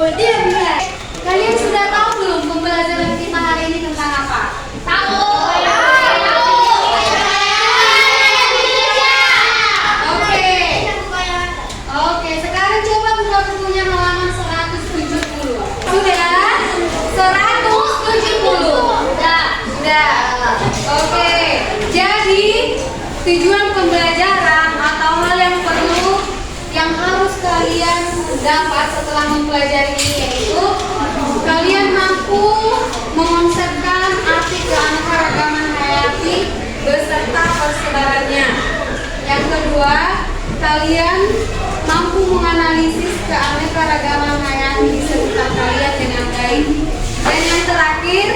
Kalian sudah tahu belum pembelajaran kita hari ini tentang apa? Tahu. Oke, sekarang coba buka bukunya halaman 170. Sudah? 170. Sudah. Oke. Jadi, tujuan pembelajaran atau hal yang harus kalian dapat setelah mempelajari ini yaitu kalian mampu mengonsepkan arti keanekaragaman hayati beserta persebarannya. Yang kedua, kalian mampu menganalisis keanekaragaman hayati di sekitar kalian dengan baik. Dan yang terakhir,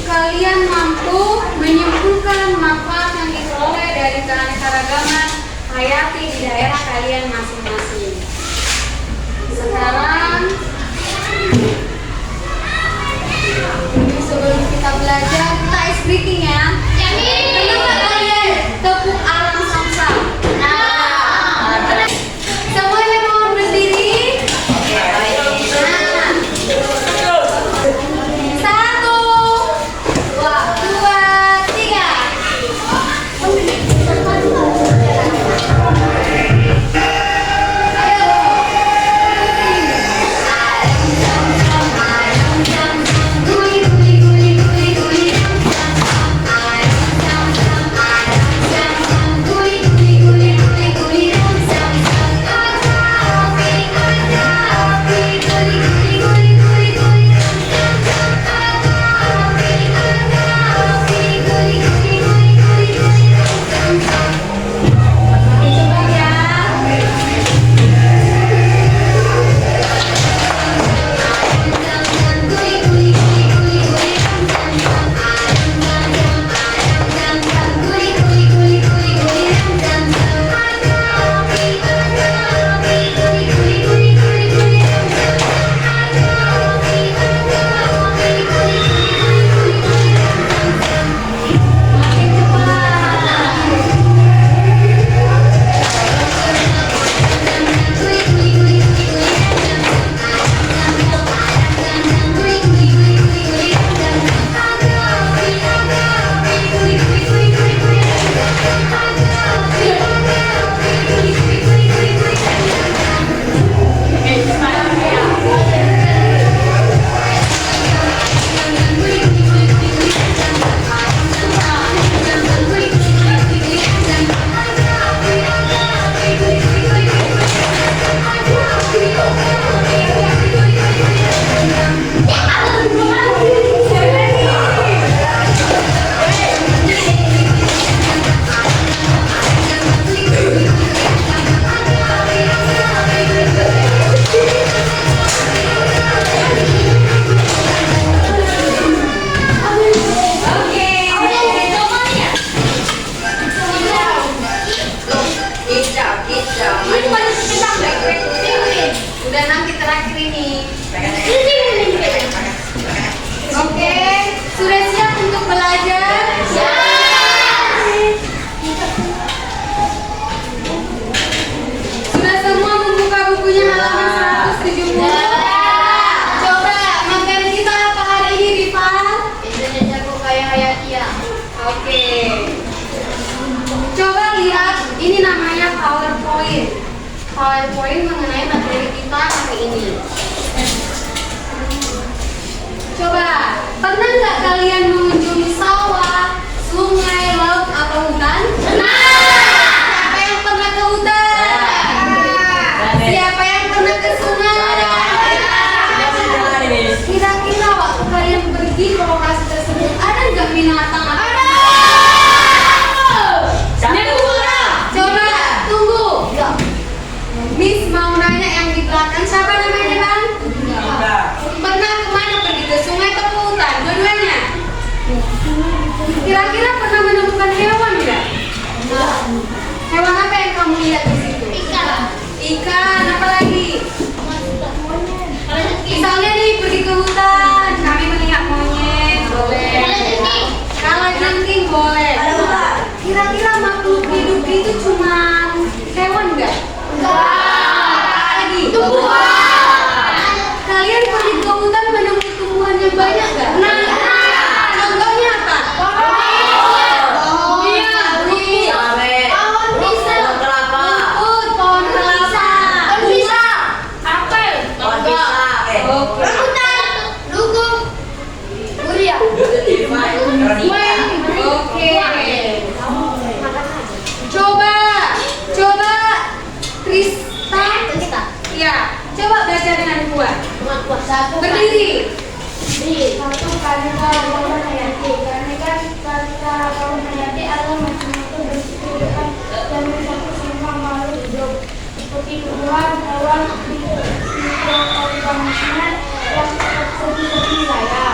kalian mampu menyimpulkan manfaat yang diperoleh dari keanekaragaman hayati di daerah kalian masing-masing. Sekarang, sebelum kita belajar, kita ice breaking ya. Kenapa kalian tepuk alam samsam? Semuanya mohon berdiri. Satu, dua, tiga. Udah nanti terakhir ini. Oke, sudah siap untuk belajar? Ya. Sudah semua membuka bukunya halaman 170? Coba materi kita apa hari ini, Rival? Indonesia kok kayak Hayatia. Oke. Coba lihat, ini namanya PowerPoint. PowerPoint mengenai materi kita hari ini. Coba, pernah nggak kalian mengunjungi sawah, sungai, laut, atau hutan? Siapa yang pernah ke hutan? Siapa yang pernah ke sungai? Kira-kira waktu kalian pergi ke lokasi tersebut, ada nggak binatang? Coba, tunggu. Miss mau nanya yang di belakang, siapa namanya Bang? keanekaragaman hayati. Keanekaragaman hayati adalah macam-macam bentuk kehidupan yang bersatu semua makhluk hidup, seperti tumbuhan, hewan, mikroorganisme yang seperti saya.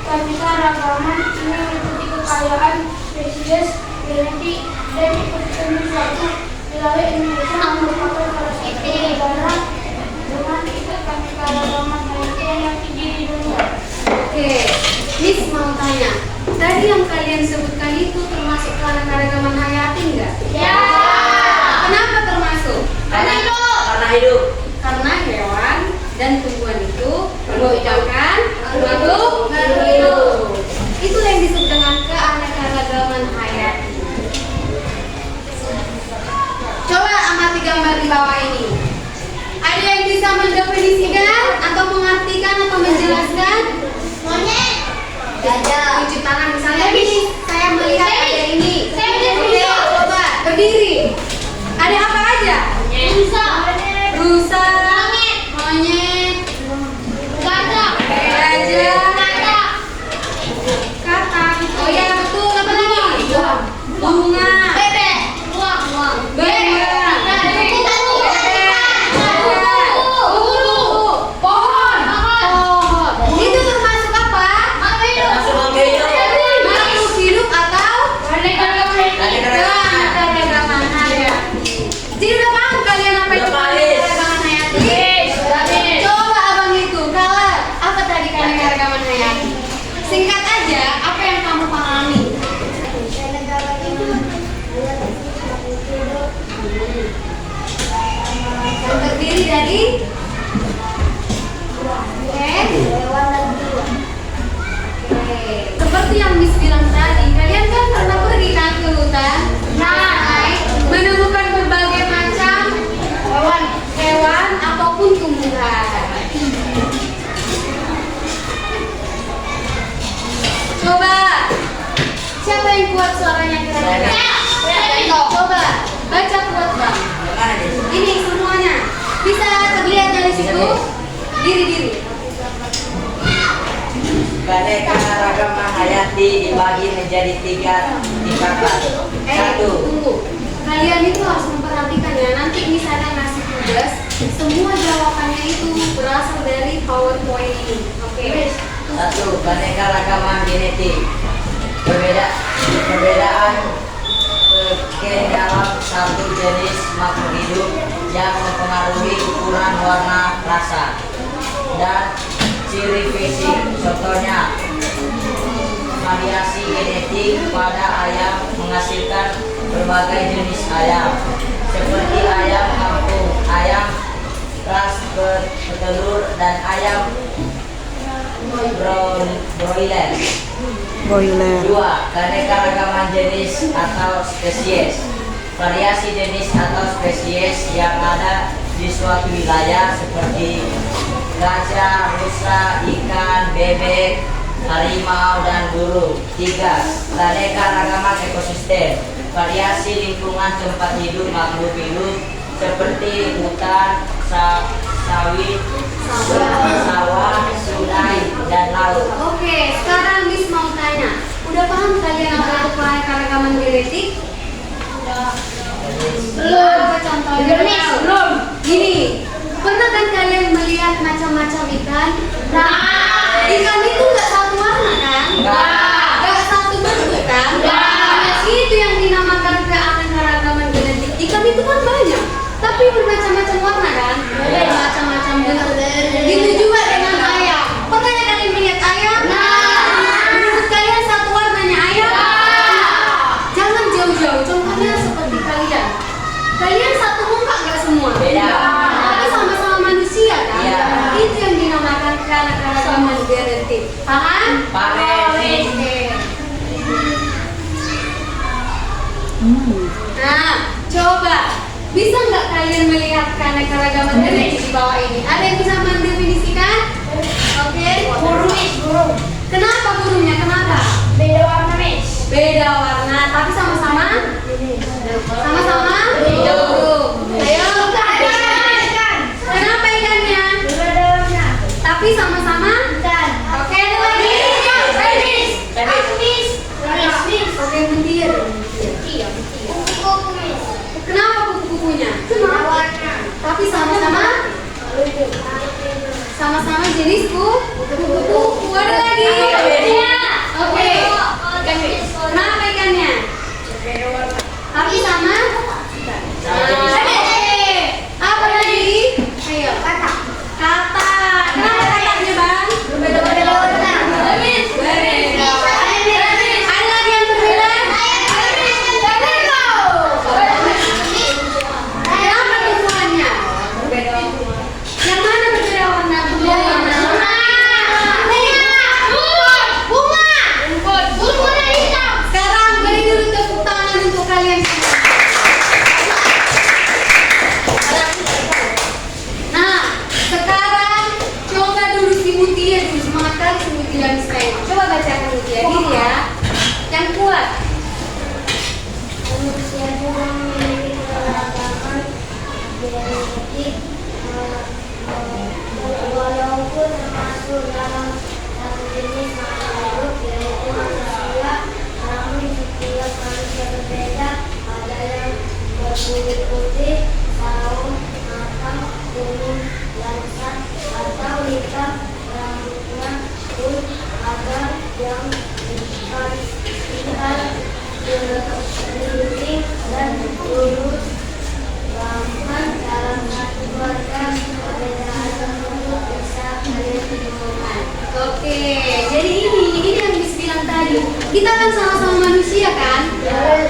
Keanekaragaman ini meliputi kekayaan spesies, genetik, dan ekosistem suatu wilayah Indonesia merupakan salah satu negara dengan tingkat keanekaragaman hayati yang tinggi di dunia. Oke, Miss mau tanya, tadi yang kalian sebutkan itu termasuk keanekaragaman hayati enggak? Ya. Kenapa termasuk? Karena hidup. Karena hewan dan tumbuhan itu merupakan makhluk hidup. Itu yang disebut dengan keanekaragaman hayati. Coba amati gambar di bawah ini. Ada yang bisa mendefinisikan atau mengartikan atau menjelaskan? monyet, Tunjuk tangan misalnya ini. Saya melihat ada ini. Oke, coba berdiri. Ada apa aja? Rusa, monyet, gajah, katak. Oh ya betul. Apa lagi? Bunga, bebek, uang, pohon. Itu termasuk apa? Masuk makhluk hidup. Makhluk hidup atau Keanekaragaman. keanekaragaman hayati. Jadi udah paham kalian apa itu Udah paham. keanekaragaman hayati? Coba abang itu, kalau apa tadi keanekaragaman hayati? Singkat aja, apa yang kamu pahami? Yang terdiri dari seperti yang Miss bilang tadi, kalian kan pernah pergi kan ke hutan? Menemukan berbagai macam hewan ataupun tumbuhan. Coba, siapa yang kuat suaranya kira-kira? Coba, baca kuat bang. Mana nih? Ini semuanya bisa terlihat dari situ. Diri. Keanekaragaman hayati dibagi menjadi 3 tingkatan. 1. Tunggu. Kalian itu harus memperhatikan ya. Nanti misalnya ngasih tugas, semua jawabannya itu berasal dari PowerPoint ini. Oke. 1. Keanekaragaman genetik. Perbedaan gen dalam satu jenis makhluk hidup yang mempengaruhi ukuran, warna, rasa, dan ciri fisik. Contohnya, variasi genetik pada ayam menghasilkan berbagai jenis ayam, seperti ayam kampung, ayam ras petelur, dan ayam broiler. 2. Keanekaragaman jenis atau spesies. Variasi jenis atau spesies yang ada di suatu wilayah seperti gajah, rusa, ikan, bebek, harimau, dan burung. 3. Keanekaragaman ekosistem. Variasi lingkungan tempat hidup makhluk hidup seperti hutan, sawit, sawah, sungai, dan laut. Oke, sekarang Miss mau tanya. Udah paham kalian apa itu keanekaragaman genetik? Belum. Apa contohnya? Belum. Gini, pernah kan kalian melihat macam-macam ikan? Ikan itu nggak satu warna kan? Nggak satu bentuk kan? Itu yang dinamakan keanekaragaman genetik. Ikan itu kan banyak, tapi bermacam-macam warna kan? Bermacam-macam bentuk. Gitu juga dengan ayam. Pernah ya kalian melihat ayam? Menurut kalian satu warnanya ayam? Jangan jauh-jauh. Contohnya seperti kalian. Kalian satu muka nggak semua? Beda. Tapi sama-sama manusia kan? Iya. Itu yang dinamakan keanekaragaman genetik. Paham? Paham. Oke. Nah, coba bisa nggak kalian melihat keanekaragaman genetik di bawah ini? Ada yang bisa mendefinisikan? Oke. Burung. Kenapa burungnya? Kenapa? Beda warna, Miss. Beda warna, tapi sama-sama? Sama-sama? Burung. Ayo. Kenapa ikannya? Beda warna. Tapi sama-sama? Ikan. Oke, ada lagi? Sama-sama jenis kupu-kupu. Ada lagi? Oke. Kenapa ikannya? Tapi sama? Apa lagi? Ayo. Kata. Kenapa katanya, Bang? Berbeda warna. Ada lagi yang berbeda? Kenapa tumbuhannya? Yang mana berbeda warna? Sekarang beri dulu tepuk tangan untuk kalian semua. Nah, sekarang coba dulu si Mutia dulu, semangat kali si Mutia dan Sven. Coba bacakan Mutia gini ya, yang kuat. Manusia juga memiliki keragaman genetik, walaupun termasuk dalam satu jenis makhluk yaitu manusia, namun setiap manusia berbeda. Ada yang berkulit putih, sawo, matang, kuning, langsat, atau hitam, rambutnya pun ada yang ikan keriting dan lurus. Bahkan dalam satu keluarga perbedaan tersebut bisa kalian temukan. Oke, jadi ini yang Miss bilang tadi. Kita kan sama-sama manusia kan?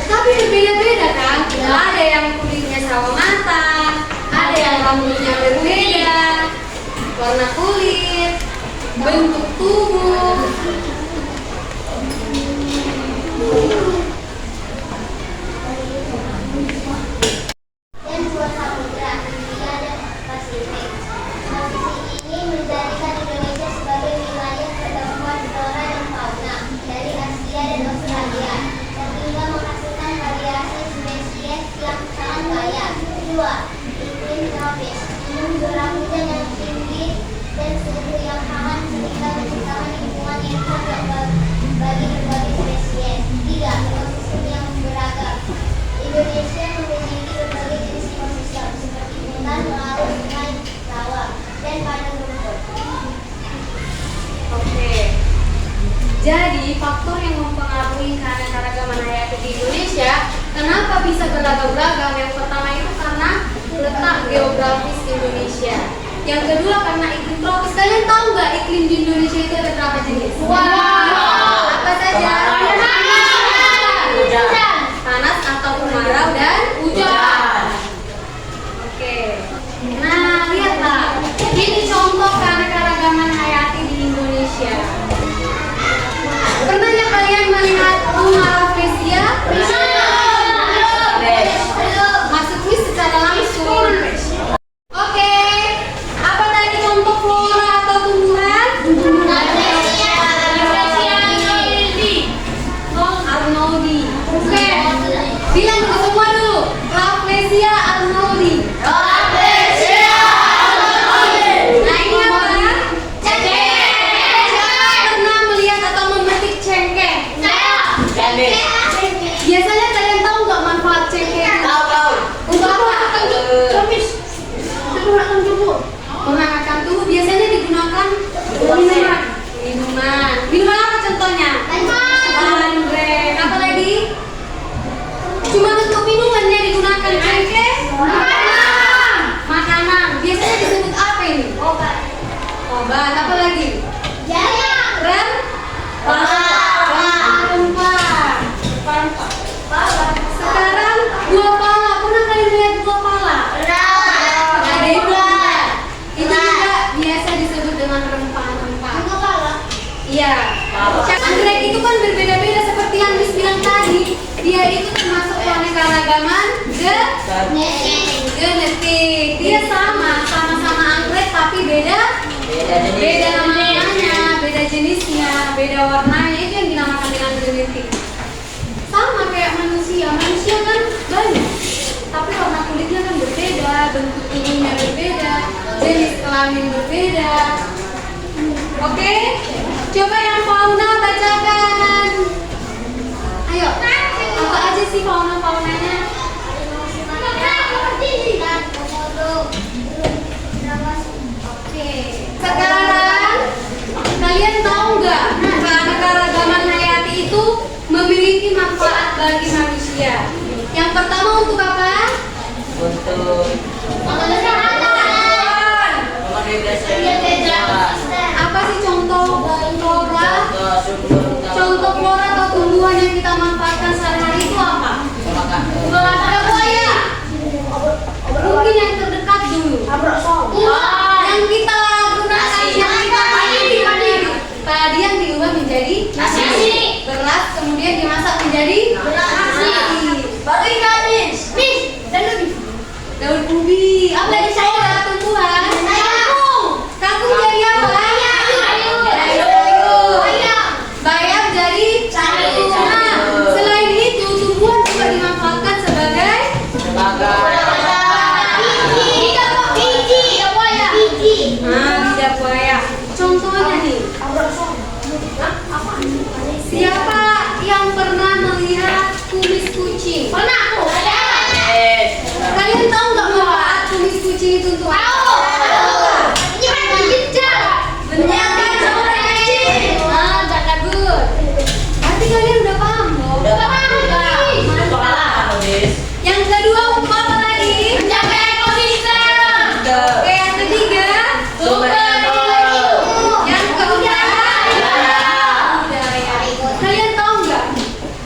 Tapi berbeda-beda kan? Ada yang kulitnya sawo matang, ada yang rambutnya berbeda, warna kulit, bentuk tubuh. Dan dua samudra, Hindia dan Pasifik. Posisi ini menjadikan Indonesia sebagai wilayah pertemuan flora dan fauna dari Asia dan Australia, sehingga menghasilkan variasi spesies yang sangat kaya. Dua, iklim tropis, dengan curah hujan yang tinggi dan suhu yang hangat sehingga menciptakan lingkungan yang cocok bagi berbagai spesies. Tiga, ekosistem yang beragam. Indonesia memiliki berbagai jenis ekosistem seperti hutan, laut, sungai, rawa, dan padang rumput. Oke. Jadi faktor yang mempengaruhi keanekaragaman hayati di Indonesia, kenapa bisa beragam-ragam? Yang pertama itu karena letak geografis Indonesia. Yang kedua karena iklim tropis. Kalian tahu nggak iklim di Indonesia itu ada berapa jenis? Apa saja? Hujan. Panas atau kemarau dan hujan. Oke. Nah, lihatlah. Ini contoh keanekaragaman hayati di Indonesia. Pernahnya kalian melihat bunga rafflesia? Masuk kuis secara langsung. Oke. Apa tadi contoh flora atau tumbuhan? Arnoldi. Oke. Bilang dulu semua dulu. Rafflesia Arnoldi. Nah, ini apa? Pernah melihat atau memetik cengkeh? Biasanya kalian tahu nggak manfaat cengkeh? Tahu. Untuk apa? Menghangatkan tubuh. Biasanya digunakan minuman. Minuman apa contohnya? Anggrek. Apa lagi? Cuma untuk minumannya digunakan cengkeh? Makanan. Biasanya disebut apa ini? Obat. Apa lagi? Rempah. Sekarang buah pala. Pernah kalian lihat buah pala? Ada itu juga biasa disebut dengan rempah-rempah. Iya. Anggrek itu kan berbeda-beda seperti yang Miss bilang tadi. Dia itu termasuk keanekaragaman genetik. Dia sama-sama anggrek tapi beda namanya, beda jenisnya, beda warnanya. Itu yang dinamakan dengan genetik. Sama kayak manusia kan banyak. Tapi warna kulitnya kan berbeda, bentuk tubuhnya berbeda, jenis kelamin berbeda. Oke? Coba yang fauna bacakan. Ayo. Apa aja sih fauna-faunanya? Oke. Sekarang memiliki manfaat bagi manusia. Yang pertama untuk apa? Untuk Apa sih contoh flora? Contoh flora atau tumbuhan yang kita manfaatkan sehari-hari itu apa? Ada buaya. Mungkin yang terdekat dulu. Yang kita gunakan, yang kita tadi yang diubah menjadi nasi. beras, kemudian dimasak menjadi nasi. Baru ikan daun ubi. Apa lagi saya tumbuhan? Kangkung jadi apa? Bayam jadi sayur. Nah, selain itu tumbuhan juga dimanfaatkan sebagai lidah buaya. Contohnya nih, siapa yang pernah melihat kumis kucing? Kalian tahu nggak manfaat kumis kucing itu untuk apa? Menjaga kucing. Jaga good. Berarti kalian udah paham dong? Mantap. Yang kedua untuk apa lagi? Menjaga ekosistem. Oke, yang ketiga yang keempat budaya. Kalian tahu nggak?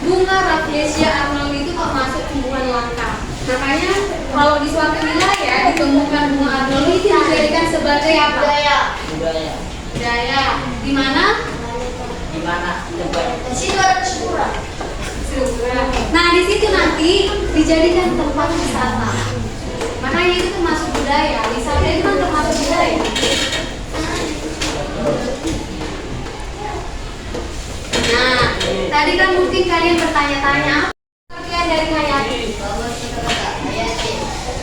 Bunga Rafflesia arnoldii itu termasuk tumbuhan langka. Makanya kalau di suatu wilayah ditemukan bunga arnoldii itu dijadikan sebagai apa? Budaya. Di mana? Nah, di situ nanti dijadikan tempat wisata. Makanya itu termasuk budaya. Wisata itu kan termasuk budaya. Nah, tadi kan mungkin kalian bertanya-tanya, kalian dari Hayati.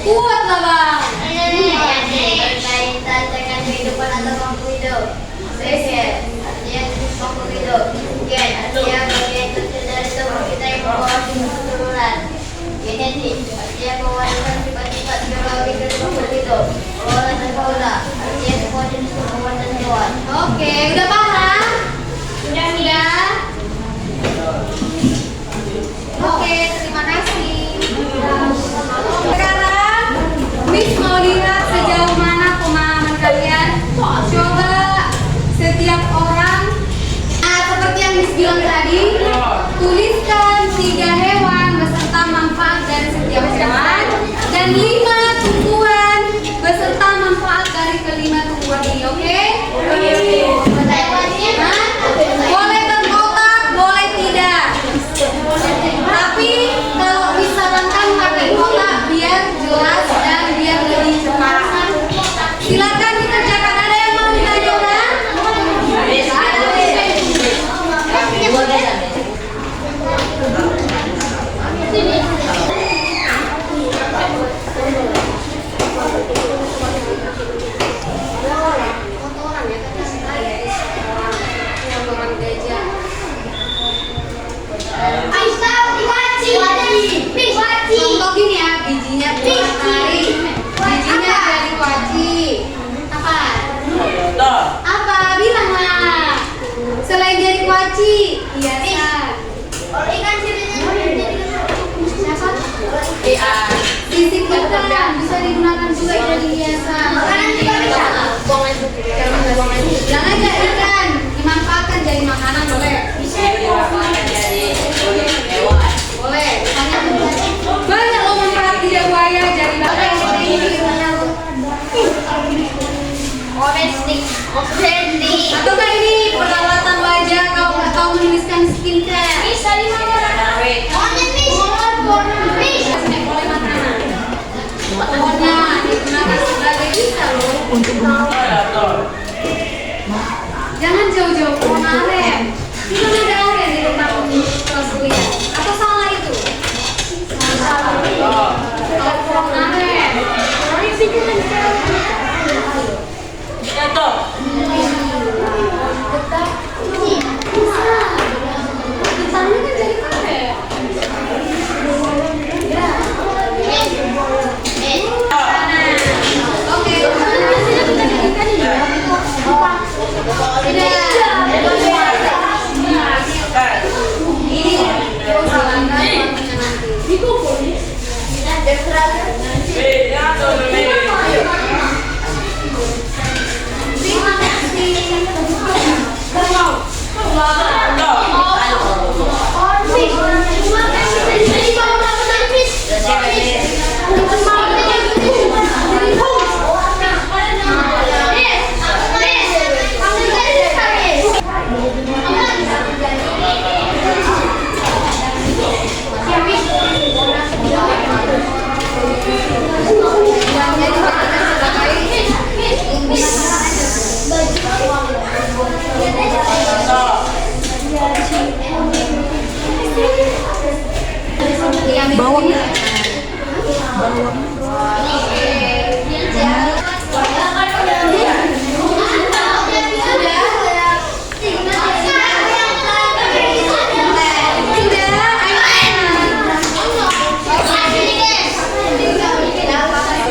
Kuatlah bang. Berkaitan dengan kehidupan atau waktu hidup. Spesies, artinya jenis waktu hidup. Gen, artinya bagian kecil dari tubuh kita yang membawa keturunan. Genetik, artinya pewarisan sifat-sifat biologi dari makhluk hidup. Flora dan fauna, artinya semua jenis tumbuhan dan hewan. Oke, udah paham? Sudah? Oke, terima kasih. Sekarang Miss mau lihat sejauh mana pemahaman kalian. Coba setiap orang, seperti yang Miss bilang tadi, tuliskan 3 hewan beserta manfaat dari setiap hewan dan 5 tumbuhan beserta manfaat dari kelima tumbuhan ini. Oke? Nah, boleh berkotak, boleh tidak. Tapi kalau disarankan pakai kotak biar jelas dan biar lebih cepat. Silakan dikerjakan. Ada yang mau ditanya orang? Contoh gini ya, bijinya matahari, bijinya dari kuaci. Apa? Apa? Bilang lah. Selain dari kuaci, hiasan. Siapa? Sisik ikan bisa digunakan juga jadi hiasan. Makanan juga bisa. Bilang aja ikan dimanfaatkan jadi makanan boleh. Boleh. Banyak loh manfaat lidah buaya jadi makanan. Atau kan ini perawatan wajah kalau nggak tahu menuliskan skincare. Bisa dimana? Boleh makanan. Pokoknya digunakan sebagai bisa loh. Jangan jauh-jauh pohon aren. Itu ada aren di depan kelas kuliah. Atau salah itu? Salah. Kalau pohon aren. Getahnya kan jadi karet. Ya. Oke. Tidak.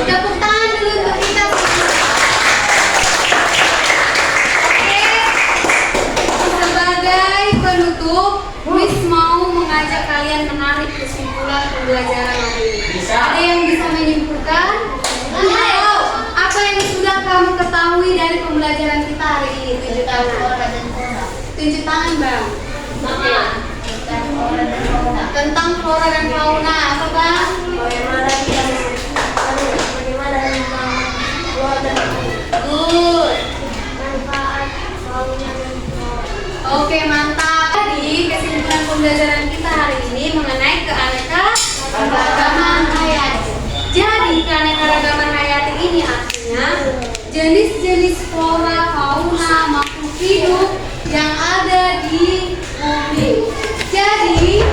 Tepuk tangan dulu untuk kita. Sebagai penutup, Miss mau mengajak kalian menarik kesimpulan pembelajaran hari ini. Bisa. Ada yang bisa menyimpulkan? Ayo, apa yang sudah kamu ketahui dari pembelajaran kita hari ini? Tunjuk tangan. Tunjuk tangan, Bang. Tentang flora dan fauna, apa Bang? Good. Oke, mantap. Jadi kesimpulan pembelajaran kita hari ini mengenai keanekaragaman hayati. Jadi keanekaragaman hayati ini artinya jenis-jenis flora, fauna, makhluk hidup yang ada di bumi. Jadi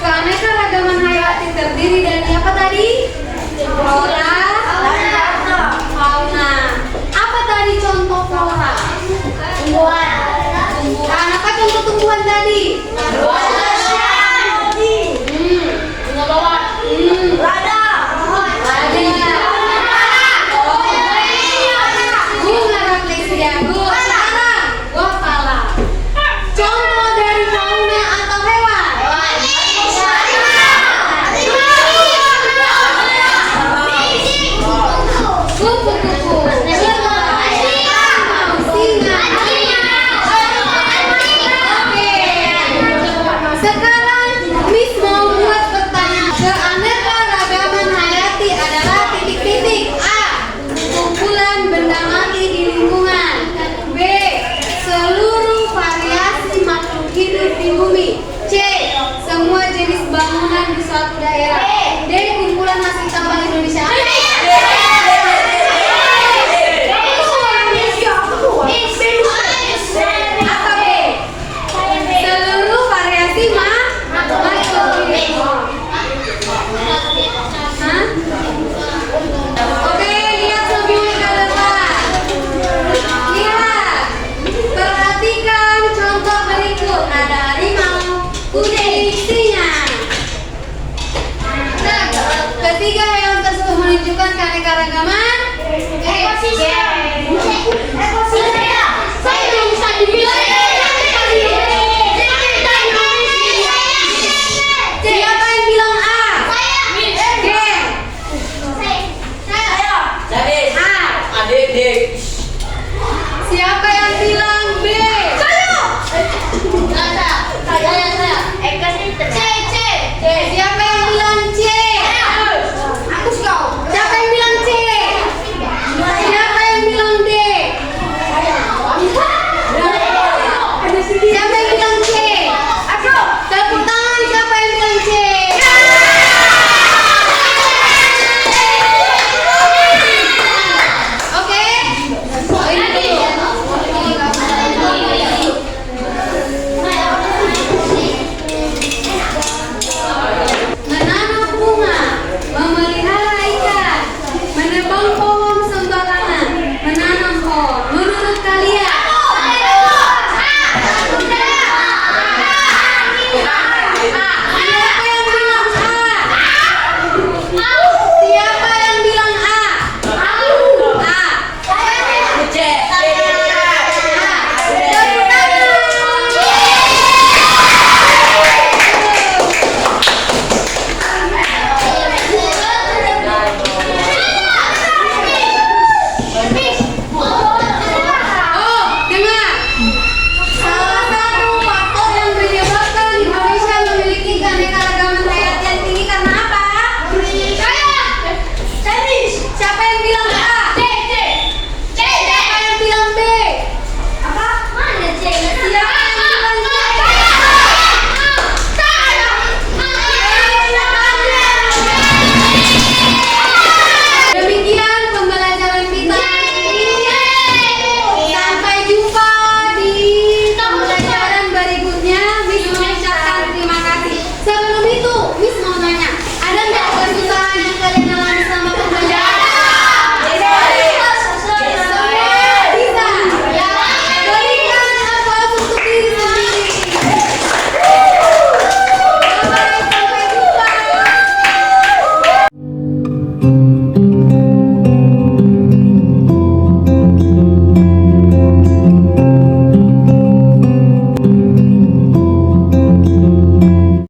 keanekaragaman hayati terdiri dari apa tadi? Flora, fauna. Apa tadi contoh flora? Tumbuhan. Apa contoh tumbuhan tadi? Lada. Bunga rafflesia. Sekarang buah pala. Contoh dari fauna atau hewan? Kupu-kupu. Singa. Sekarang Miss mau buat pertanyaan. Keanekaragaman hayati adalah titik-titik. A. Kumpulan benda mati di lingkungan. B. Seluruh variasi makhluk hidup di bumi. C. Semua jenis bangunan di suatu daerah. D. Kumpulan hasil tambang Indonesia. Apa B? Seluruh variasi makhluk hidup. Hah? Oke, lihat semua ke depan. Lihat. Perhatikan contoh berikut. Ada harimau, kucing, singa. Ketiga hewan tersebut menunjukkan keanekaragaman Saya belum bisa dibilang. Siapa yang bilang A? G. A. Adik-adik. Siapa yang bilang B? C. Siapa